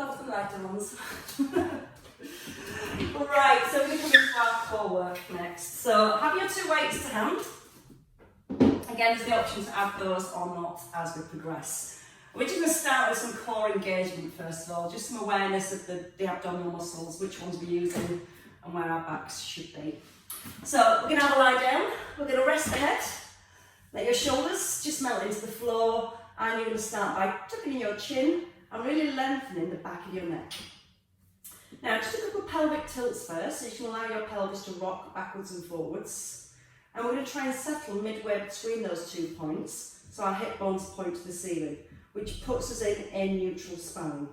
off the lighter ones. Right, so we're going to come into our core work next. So have your 2 weights to hand. Again, there's the option to add those or not as we progress. We're just going to start with some core engagement first of all, just some awareness of the abdominal muscles, which ones we're using and where our backs should be. So we're going to have a lie down, we're going to rest the head, let your shoulders just melt into the floor, and you're going to start by tucking in your chin and really lengthening the back of your neck. Now just a couple of pelvic tilts first, so you can allow your pelvis to rock backwards and forwards. And we're going to try and settle midway between those 2 points, so our hip bones point to the ceiling, which puts us in a neutral spine.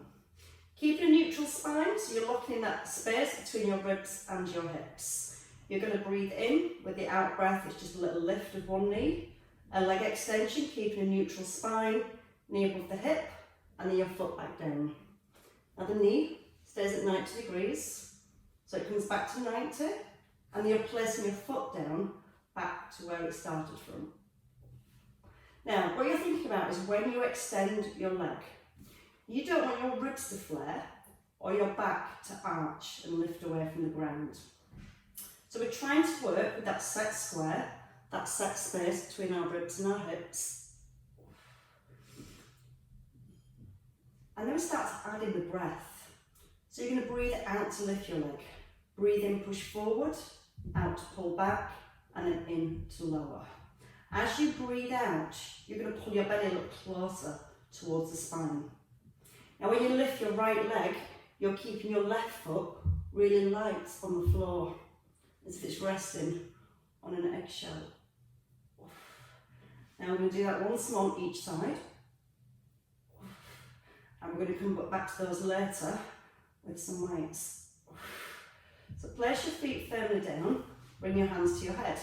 Keeping a neutral spine, so you're locking in that space between your ribs and your hips. You're going to breathe in with the out breath, it's just a little lift of one knee. A leg extension, keeping a neutral spine, knee above the hip, and then your foot back down. Now the knee stays at 90 degrees, so it comes back to 90, and you're placing your foot down back to where it started from. Now, what you're thinking about is when you extend your leg, you don't want your ribs to flare or your back to arch and lift away from the ground. So we're trying to work with that set square, that set space between our ribs and our hips. And then we start to add in the breath. So you're going to breathe out to lift your leg. Breathe in, push forward, out to pull back, and then in to lower. As you breathe out, you're going to pull your belly a little closer towards the spine. Now when you lift your right leg, you're keeping your left foot really light on the floor, as if it's resting on an eggshell. Now we're going to do that once more on each side. And we're going to come back to those later with some weights. So place your feet firmly down, bring your hands to your head.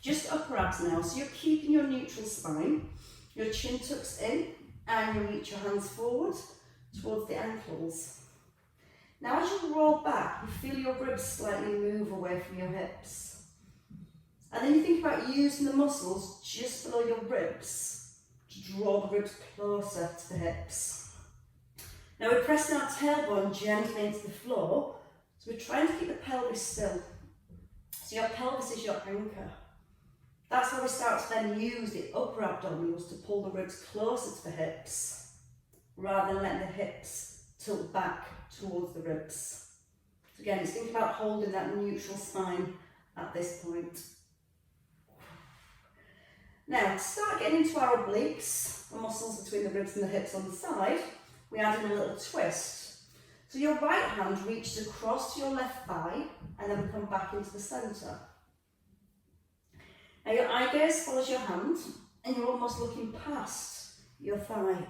Just upper abs now, so you're keeping your neutral spine, your chin tucks in, and you reach your hands forward towards the ankles. Now as you roll back, you feel your ribs slightly move away from your hips. And then you think about using the muscles just below your ribs to draw the ribs closer to the hips. Now we're pressing our tailbone gently into the floor, so we're trying to keep the pelvis still. So your pelvis is your anchor. That's how we start to then use the upper abdominals to pull the ribs closer to the hips, rather than letting the hips tilt back towards the ribs. So again, it's thinking about holding that neutral spine at this point. Now, to start getting into our obliques, the muscles between the ribs and the hips on the side, we add in a little twist. So your right hand reaches across to your left thigh, and then we come back into the centre. Now your eye gaze follows your hand, and you're almost looking past your thigh.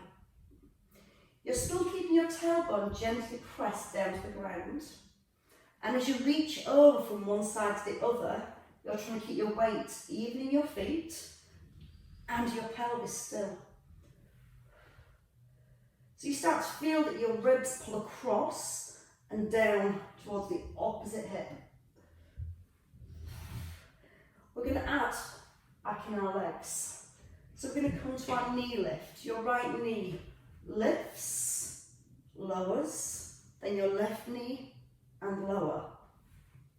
You're still keeping your tailbone gently pressed down to the ground. And as you reach over from one side to the other, you're trying to keep your weight even in your feet and your pelvis still. So you start to feel that your ribs pull across and down towards the opposite hip. We're going to add back in our legs. So we're going to come to our knee lift. Your right knee lifts, lowers, then your left knee and lower.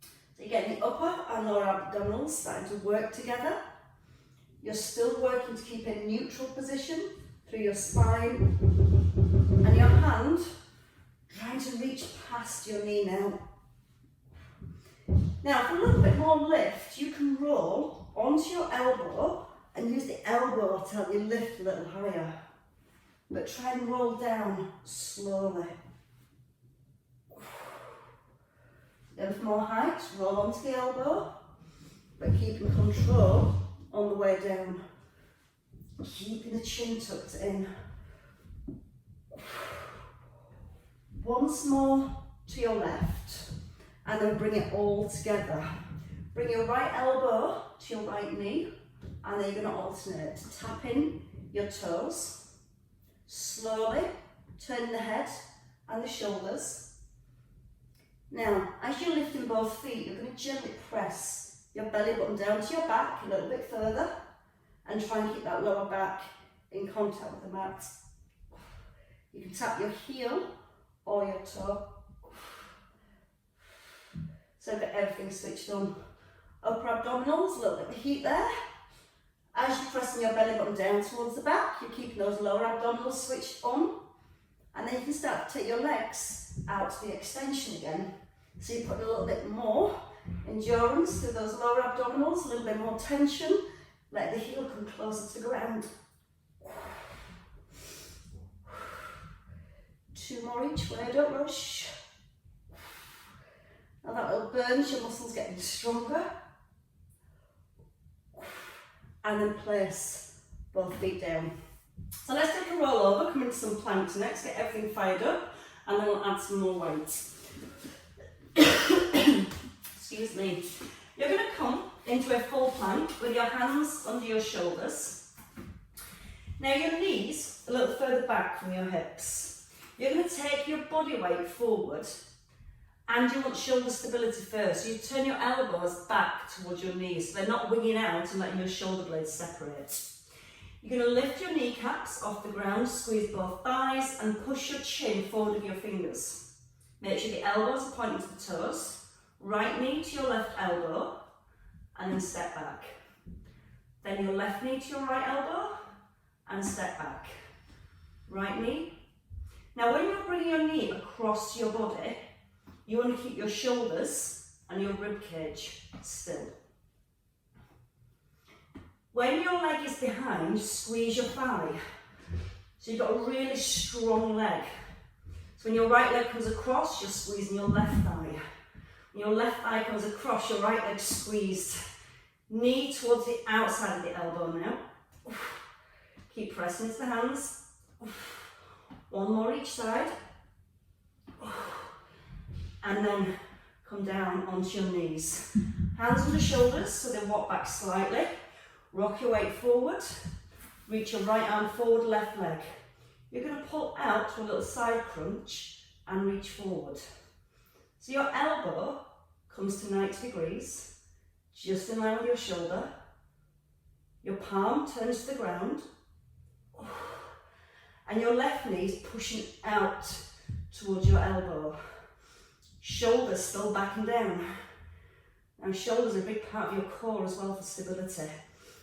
So you get the upper and lower abdominals starting to work together. You're still working to keep a neutral position through your spine and your hand trying to reach past your knee now. Now, for a little bit more lift, you can roll onto your elbow and use the elbow to help you lift a little higher. But try and roll down slowly. Then for more height, roll onto the elbow, but keeping control on the way down. Keeping the chin tucked in. Once more to your left, and then bring it all together. Bring your right elbow to your right knee, and then you're going to alternate. Tap in your toes. Slowly turn the head and the shoulders. Now, as you're lifting both feet, you're going to gently press your belly button down to your back a little bit further and try and keep that lower back in contact with the mat. You can tap your heel or your toe. So get everything switched on. Upper abdominals, a little bit of heat there. As you're pressing your belly button down towards the back, you're keeping those lower abdominals switched on. And then you can start to take your legs out to the extension again. So you put a little bit more endurance to those lower abdominals, a little bit more tension. Let the heel come closer to the ground. 2 more each way, don't rush. Now that will burn your muscles getting stronger. And then place both feet down. So let's take a roll over, come into some planks next, get everything fired up, and then we'll add some more weight. Excuse me. You're going to come into a full plank with your hands under your shoulders. Now your knees a little further back from your hips. You're going to take your body weight forward, and you want shoulder stability first. So you turn your elbows back towards your knees, so they're not winging out and letting your shoulder blades separate. You're going to lift your kneecaps off the ground, squeeze both thighs, and push your chin forward with your fingers. Make sure the elbows are pointing to the toes. Right knee to your left elbow, and then step back. Then your left knee to your right elbow, and step back. Right knee. Now when you're bringing your knee across your body, you want to keep your shoulders and your rib cage still. When your leg is behind, squeeze your thigh. So you've got a really strong leg. So when your right leg comes across, you're squeezing your left thigh. When your left thigh comes across, your right leg squeezed. Knee towards the outside of the elbow now. Keep pressing into the hands. 1 more each side. And then come down onto your knees. Hands on the shoulders so they walk back slightly. Rock your weight forward. Reach your right arm forward, left leg. You're going to pull out to a little side crunch and reach forward. So your elbow comes to 90 degrees, just in line with your shoulder. Your palm turns to the ground. And your left knee is pushing out towards your elbow. Shoulders still back and down. Now shoulders are a big part of your core as well for stability.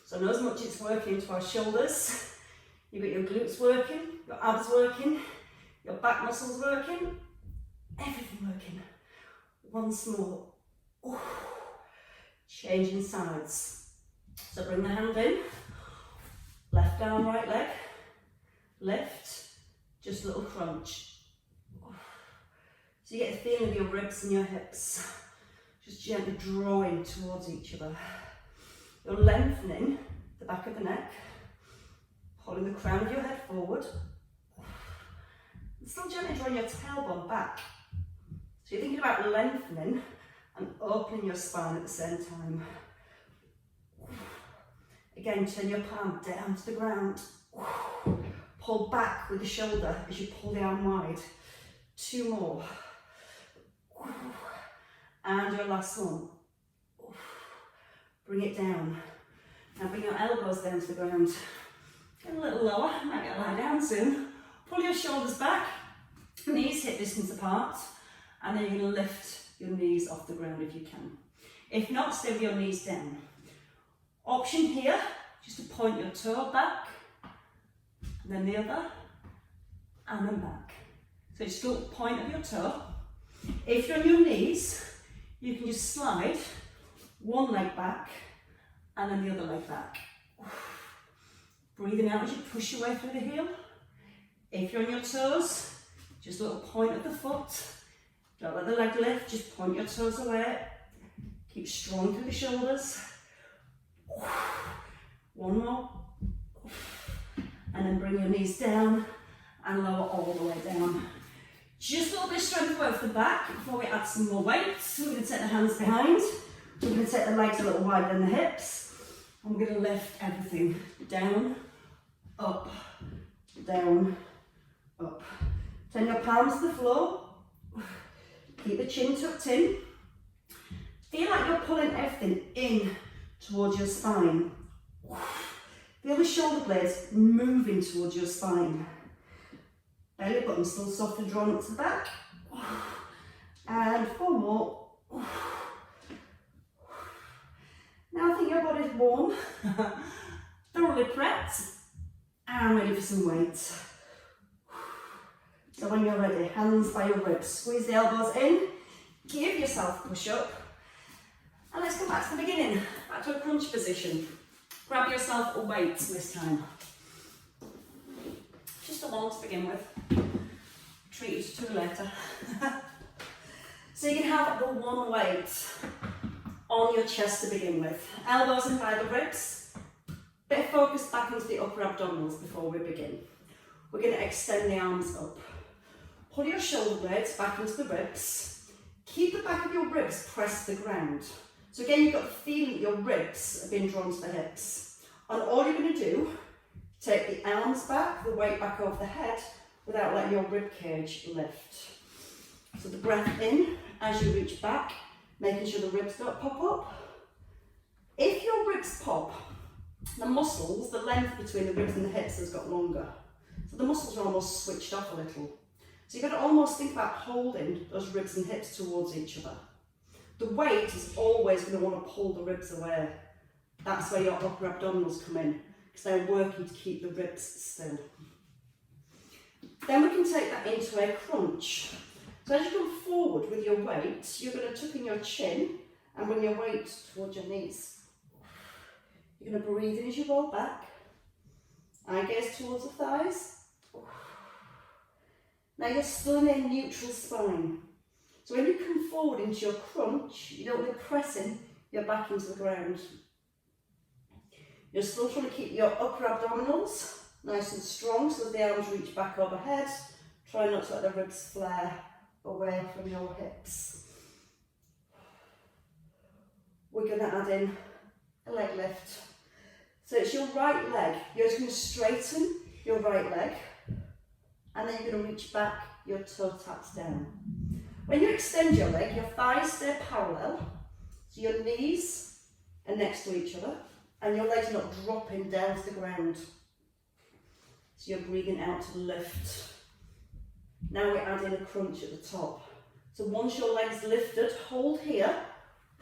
So not as much it's working into our shoulders. You've got your glutes working, your abs working, your back muscles working, everything working. Once more. Ooh. Changing sides. So bring the hand in, left arm, right leg, lift, just a little crunch. So you get a feeling of your ribs and your hips, just gently drawing towards each other. You're lengthening the back of the neck, pulling the crown of your head forward, and still gently drawing your tailbone back. So you're thinking about lengthening and opening your spine at the same time. Again, turn your palm down to the ground. Pull back with the shoulder as you pull the arm wide. 2 more. And your last one. Bring it down. Now bring your elbows down to the ground. Get a little lower, might get a lie down soon. Pull your shoulders back, knees hip distance apart, and then you're going to lift your knees off the ground if you can. If not, stay with your knees down. Option here, just to point your toe back, and then the other, and then back. So just go point of your toe. If you're on your knees, you can just slide one leg back and then the other leg back. Breathing out as you push your way through the heel. If you're on your toes, just a little point of the foot. Don't let the leg lift, just point your toes away. Keep strong through the shoulders. 1 more. And then bring your knees down and lower all the way down. Just a little bit of strength work for the back before we add some more weight. So we're going to take the hands behind. We're going to take the legs a little wider than the hips. And we're going to lift everything down, up, down, up. Turn your palms to the floor. Keep the chin tucked in. Feel like you're pulling everything in towards your spine. Feel the shoulder blades moving towards your spine. belly button still soft and drawn up to the back. And 4 more. Now I think your body's warm, thoroughly prepped, and ready for some weights. So when you're ready, hands by your ribs, squeeze the elbows in, give yourself a push up, and let's come back to the beginning, back to a crunch position. Grab yourself a weight this time. Just a one to begin with. Treat you to 2 later. So you can have the one weight on your chest to begin with. Elbows in by the ribs. Bit of focus back into the upper abdominals before we begin. We're going to extend the arms up. Pull your shoulder blades back into the ribs. Keep the back of your ribs pressed to the ground. So again, you've got the feeling that your ribs have been drawn to the hips. And all you're going to do, take the arms back, the weight back over the head, without letting your rib cage lift. So the breath in as you reach back, making sure the ribs don't pop up. If your ribs pop, the muscles, the length between the ribs and the hips has got longer. So the muscles are almost switched off a little. So you've got to almost think about holding those ribs and hips towards each other. The weight is always going to want to pull the ribs away. That's where your upper abdominals come in, because they're working to keep the ribs still. Then we can take that into a crunch. So as you come forward with your weight, you're going to tuck in your chin and bring your weight towards your knees. You're going to breathe in as you roll back. Eye gaze towards the thighs. Now you're still in a neutral spine. So when you come forward into your crunch, you don't want to be pressing your back into the ground. You're still trying to keep your upper abdominals nice and strong, so the arms reach back overhead. Try not to let the ribs flare away from your hips. We're going to add in a leg lift. So it's your right leg. You're just going to straighten your right leg, and then you're going to reach back, your toe taps down. When you extend your leg, your thighs stay parallel, so your knees are next to each other, and your legs are not dropping down to the ground. So you're breathing out to lift. Now we add in a crunch at the top. So once your leg's lifted, hold here,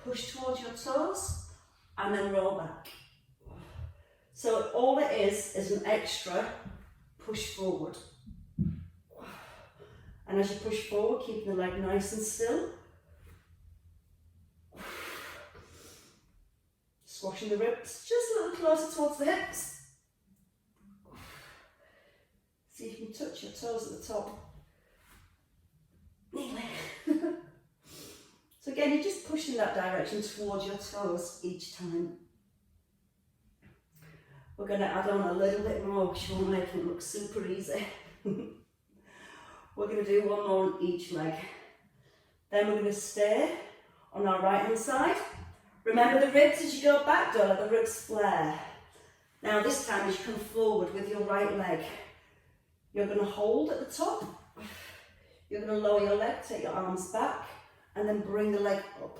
push towards your toes, and then roll back. So all it is an extra push forward. And as you push forward, keeping the leg nice and still. Squashing the ribs just a little closer towards the hips. See if you can touch your toes at the top. Nearly. So again, you're just pushing that direction towards your toes each time. We're going to add on a little bit more because you want to make it look super easy. We're going to do one more on each leg. Then we're going to stay on our right hand side. Remember the ribs as you go back, don't let the ribs flare. Now this time as you come forward with your right leg, you're going to hold at the top. You're going to lower your leg, take your arms back, and then bring the leg up.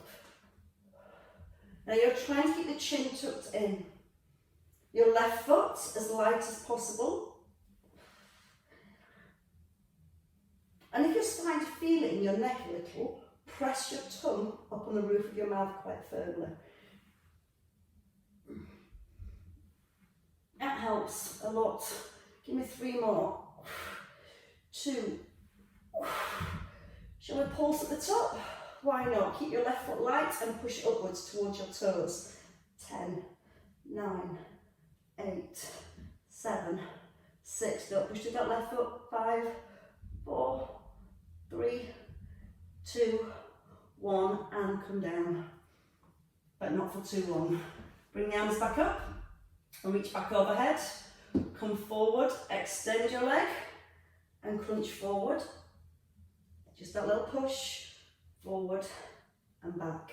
Now you're trying to keep the chin tucked in. Your left foot as light as possible. And if you're starting to feel it in your neck a little, press your tongue up on the roof of your mouth quite firmly. That helps a lot. Give me 3 more. 2. Shall we pulse at the top? Why not? Keep your left foot light and push upwards towards your toes. 10, 9, 8, 7, 6. Don't push to that left foot. 5, 4, 3, 2, 1, and come down. But not for too long. Bring the arms back up and reach back overhead. Come forward, extend your leg and crunch forward. Just that little push, forward and back.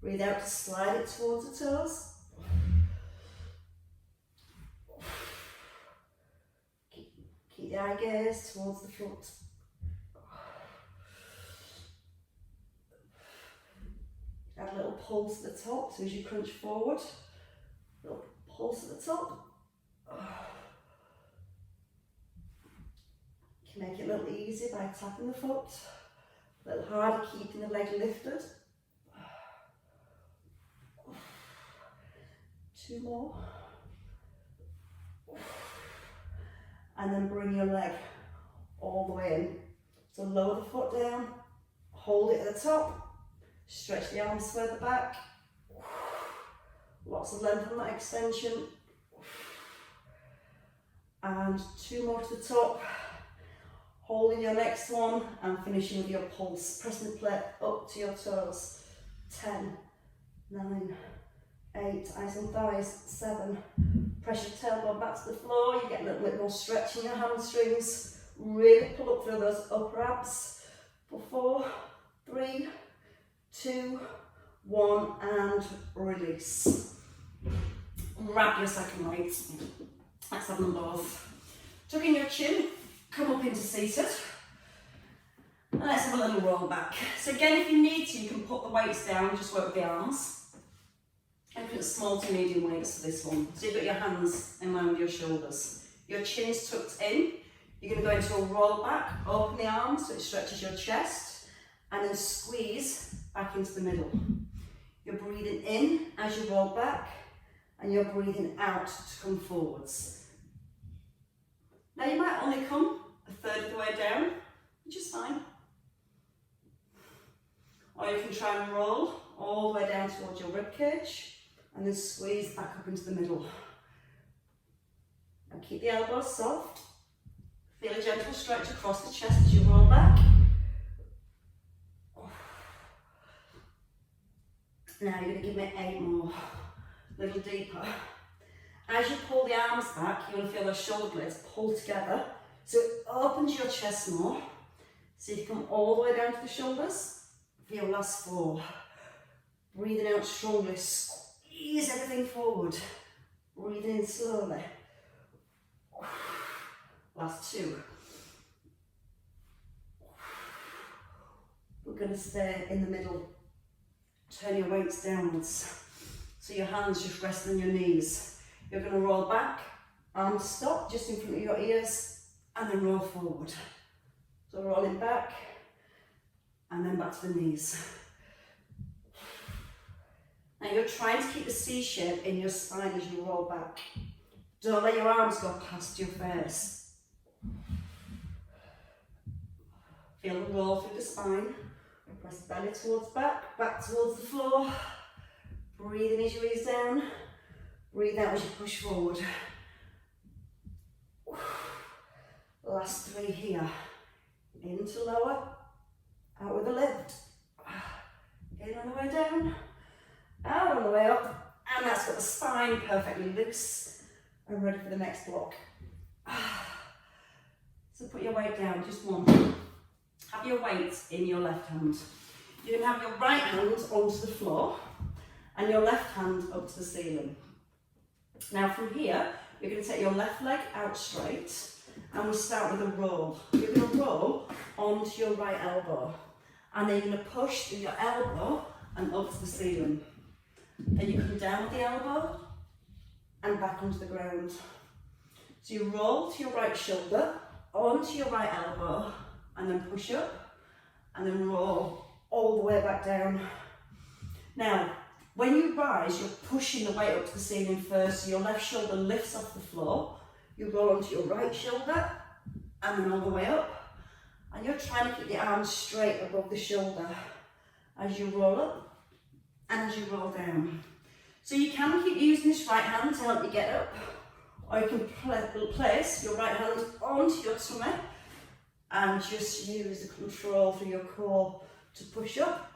Breathe out to slide it towards the toes. Keep the eye gaze towards the foot. Add a little pulse at the top, so as you crunch forward, little pulse at the top. Make it a little easier by tapping the foot, a little harder keeping the leg lifted. 2 more. And then bring your leg all the way in. So lower the foot down, hold it at the top, stretch the arms further back. Lots of length on that extension. And 2 more to the top. Holding your next one and finishing with your pulse. Pressing the plate up to your toes. 10, 9, 8, eyes on thighs, 7. Press your tailbone back to the floor. You get a little bit more stretch in your hamstrings. Really pull up through those upper abs. For 4, 3, 2, 1, and release. Grab your second weight. Let's have them both. Tuck in your chin, come up into seated. And let's have a little roll back. So again, if you need to, you can put the weights down, just work with the arms. And put small to medium weights for this one. So you've got your hands in line with your shoulders. Your chin's tucked in. You're going to go into a roll back, open the arms so it stretches your chest, and then squeeze back into the middle. You're breathing in as you roll back, and you're breathing out to come forwards. Now you might only come a third of the way down, which is fine. Or you can try and roll all the way down towards your rib cage, and then squeeze back up into the middle. And keep the elbows soft. Feel a gentle stretch across the chest as you roll back. Now you're going to give me 8 more, a little deeper. As you pull the arms back, you're going to feel those shoulder blades pull together. So it opens your chest more. So you come all the way down to the shoulders. For your last 4. Breathing out strongly, squeeze everything forward. Breathing in slowly. Last 2. We're going to stay in the middle. Turn your weights downwards. So your hands just rest on your knees. You're going to roll back, arms stop just in front of your ears, and then roll forward. So rolling back, and then back to the knees. Now you're trying to keep the C shape in your spine as you roll back. Don't let your arms go past your face. Feel the roll through the spine. Press belly towards back towards the floor. Breathe in as you ease down. Breathe out as you push forward. Last 3 here. In to lower, out with a lift. In on the way down, out on the way up. And that's got the spine perfectly loose and ready for the next block. So put your weight down, just 1. Have your weight in your left hand. You can have your right hand onto the floor and your left hand up to the ceiling. Now from here, you're going to take your left leg out straight and we'll start with a roll. You're going to roll onto your right elbow and then you're going to push through your elbow and up to the ceiling. Then you come down with the elbow and back onto the ground. So you roll to your right shoulder, onto your right elbow, and then push up, and then roll all the way back down. Now, when you rise, you're pushing the weight up to the ceiling first, so your left shoulder lifts off the floor, you roll onto your right shoulder, and then all the way up, and you're trying to keep the arms straight above the shoulder as you roll up, and as you roll down. So you can keep using this right hand to help you get up, or you can place your right hand onto your tummy, and just use the control through your core to push up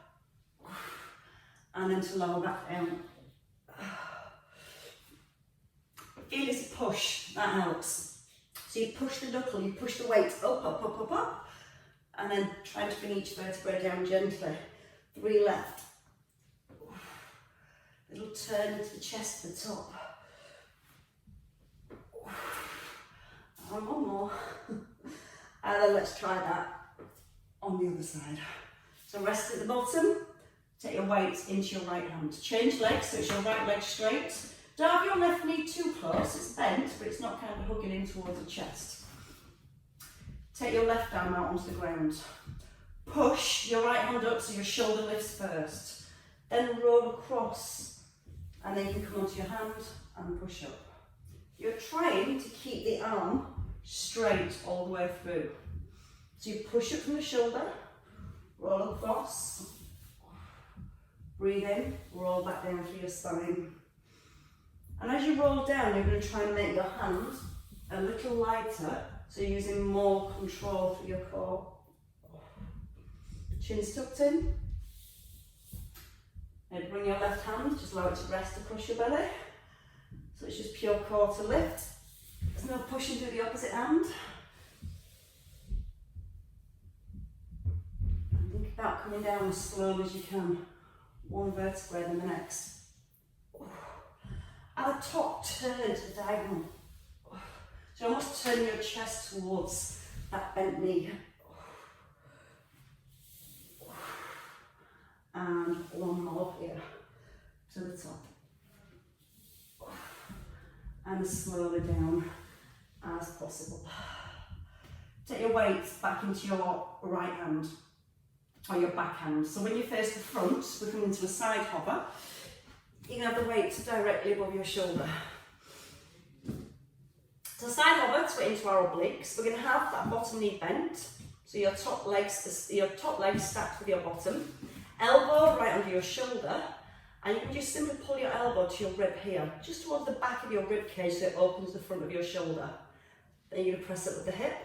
and then to lower back down. Feel this push, that helps. So you push the knuckle, you push the weight up, up, up, up, up, and then try to bring each vertebrae down gently. 3 left. Little turn into the chest to the top. And 1 more. And then let's try that on the other side. So rest at the bottom, take your weight into your right hand. Change legs, so it's your right leg straight. Don't have your left knee too close, it's bent, but it's not kind of hugging in towards the chest. Take your left arm out onto the ground. Push your right hand up so your shoulder lifts first. Then roll across, and then you can come onto your hand and push up. You're trying to keep the arm straight all the way through. So you push up from the shoulder, roll across, breathe in, roll back down through your spine. And as you roll down, you're going to try and make your hand a little lighter, so you're using more control through your core. Chin's tucked in. Now bring your left hand, just allow it to rest across your belly. So it's just pure core to lift. There's no pushing through the opposite hand. And think about coming down as slowly as you can. One vertebrae then the next. At the top, turn to the diagonal. So almost turn your chest towards that bent knee. And one more here to the top. And as slowly down as possible. Take your weight back into your right hand or your back hand. So when you face the front, we're coming into a side hover. You can have the weight directly above your shoulder. So side hover to into our obliques. We're going to have that bottom knee bent. So your top leg stacked with your bottom. Elbow right under your shoulder. And you can just simply pull your elbow to your rib here, just towards the back of your rib cage so it opens the front of your shoulder. Then you're going to press it with the hip.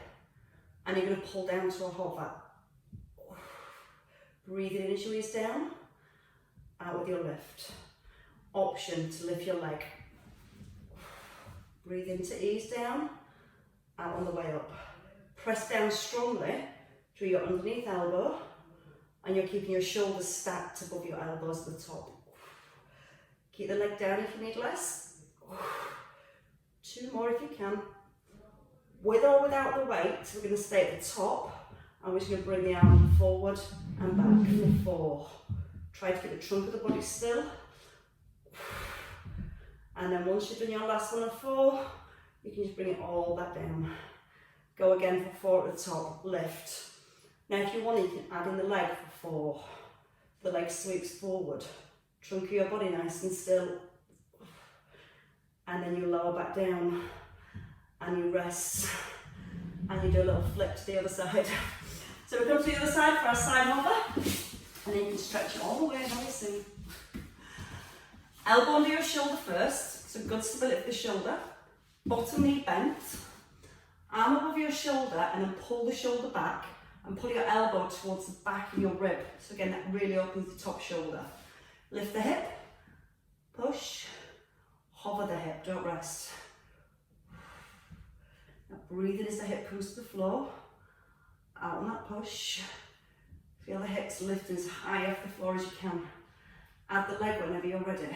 And you're going to pull down to a hover. Breathe in as you ease down. Out with your lift. Option to lift your leg. Breathe in to ease down, out on the way up. Press down strongly through your underneath elbow, and you're keeping your shoulders stacked above your elbows at the top. Keep the leg down if you need less. 2 more if you can. With or without the weight, we're going to stay at the top, and we're just going to bring the arm forward and back for 4. Try to keep the trunk of the body still. And then once you've done your last one of 4, you can just bring it all back down. Go again for 4 at the top, lift. Now if you want, you can add in the leg for 4. The leg sweeps forward. Trunk of your body nice and still. And then you lower back down and you rest. And you do a little flip to the other side. So we come to the other side for our side hover. And then you can stretch it all the way very soon. Elbow under your shoulder first, so good stability of the shoulder. Bottom knee bent. Arm above your shoulder and then pull the shoulder back and pull your elbow towards the back of your rib. So again, that really opens the top shoulder. Lift the hip, push, hover the hip, don't rest. Now breathe in as the hip comes to the floor. Out on that push. Feel the hips lift as high off the floor as you can. Add the leg whenever you're ready.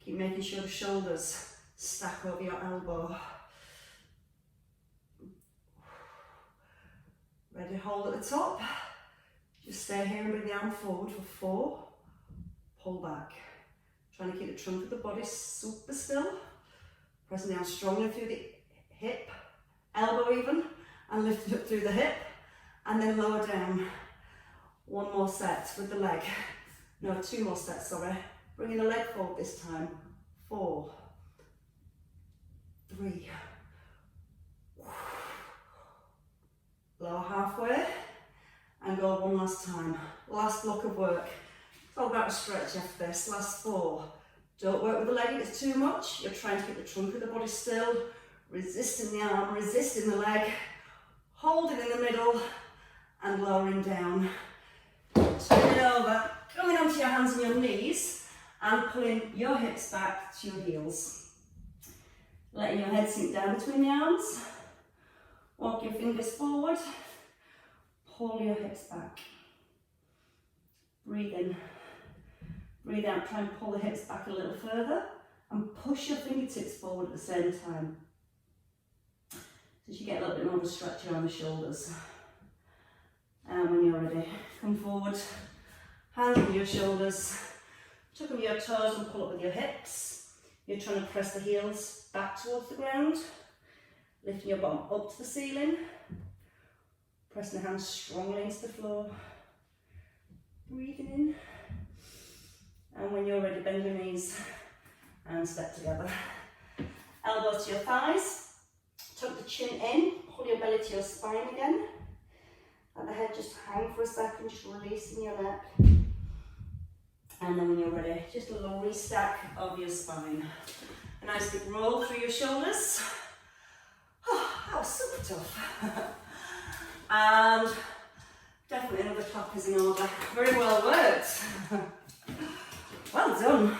Keep making sure the shoulders stack over your elbow. Ready, hold at the top. Just stay here and bring the arm forward for 4. Pull back. Trying to keep the trunk of the body super still. Pressing down strongly through the hip, elbow even, and lift it up through the hip. And then lower down. 1 more set with the leg. No, 2 more sets, sorry. Bringing the leg forward this time. 4, 3. Lower halfway. And go 1 last time. Last block of work. It's all about a stretch after this. Last 4. Don't work with the leg if it's too much. You're trying to keep the trunk of the body still. Resisting the arm, resisting the leg. Holding in the middle. And lowering down. Turning over, coming onto your hands and your knees and pulling your hips back to your heels. Letting your head sink down between the arms. Walk your fingers forward. Pull your hips back. Breathe in. Breathe out, try and pull the hips back a little further and push your fingertips forward at the same time. So you get a little bit more of a stretch around the shoulders. And when you're ready, come forward, hands on your shoulders, tuck under your toes and pull up with your hips. You're trying to press the heels back towards the ground, lifting your bottom up to the ceiling, pressing the hands strongly into the floor, breathing in, and when you're ready, bend your knees and step together. Elbows to your thighs, tuck the chin in, pull your belly to your spine again. Let the head just hang for a second, just releasing your neck. And then when you're ready, just a little restack of your spine. A nice big roll through your shoulders. Oh, that was super tough. And definitely another clap is in order. Very well worked. Well done.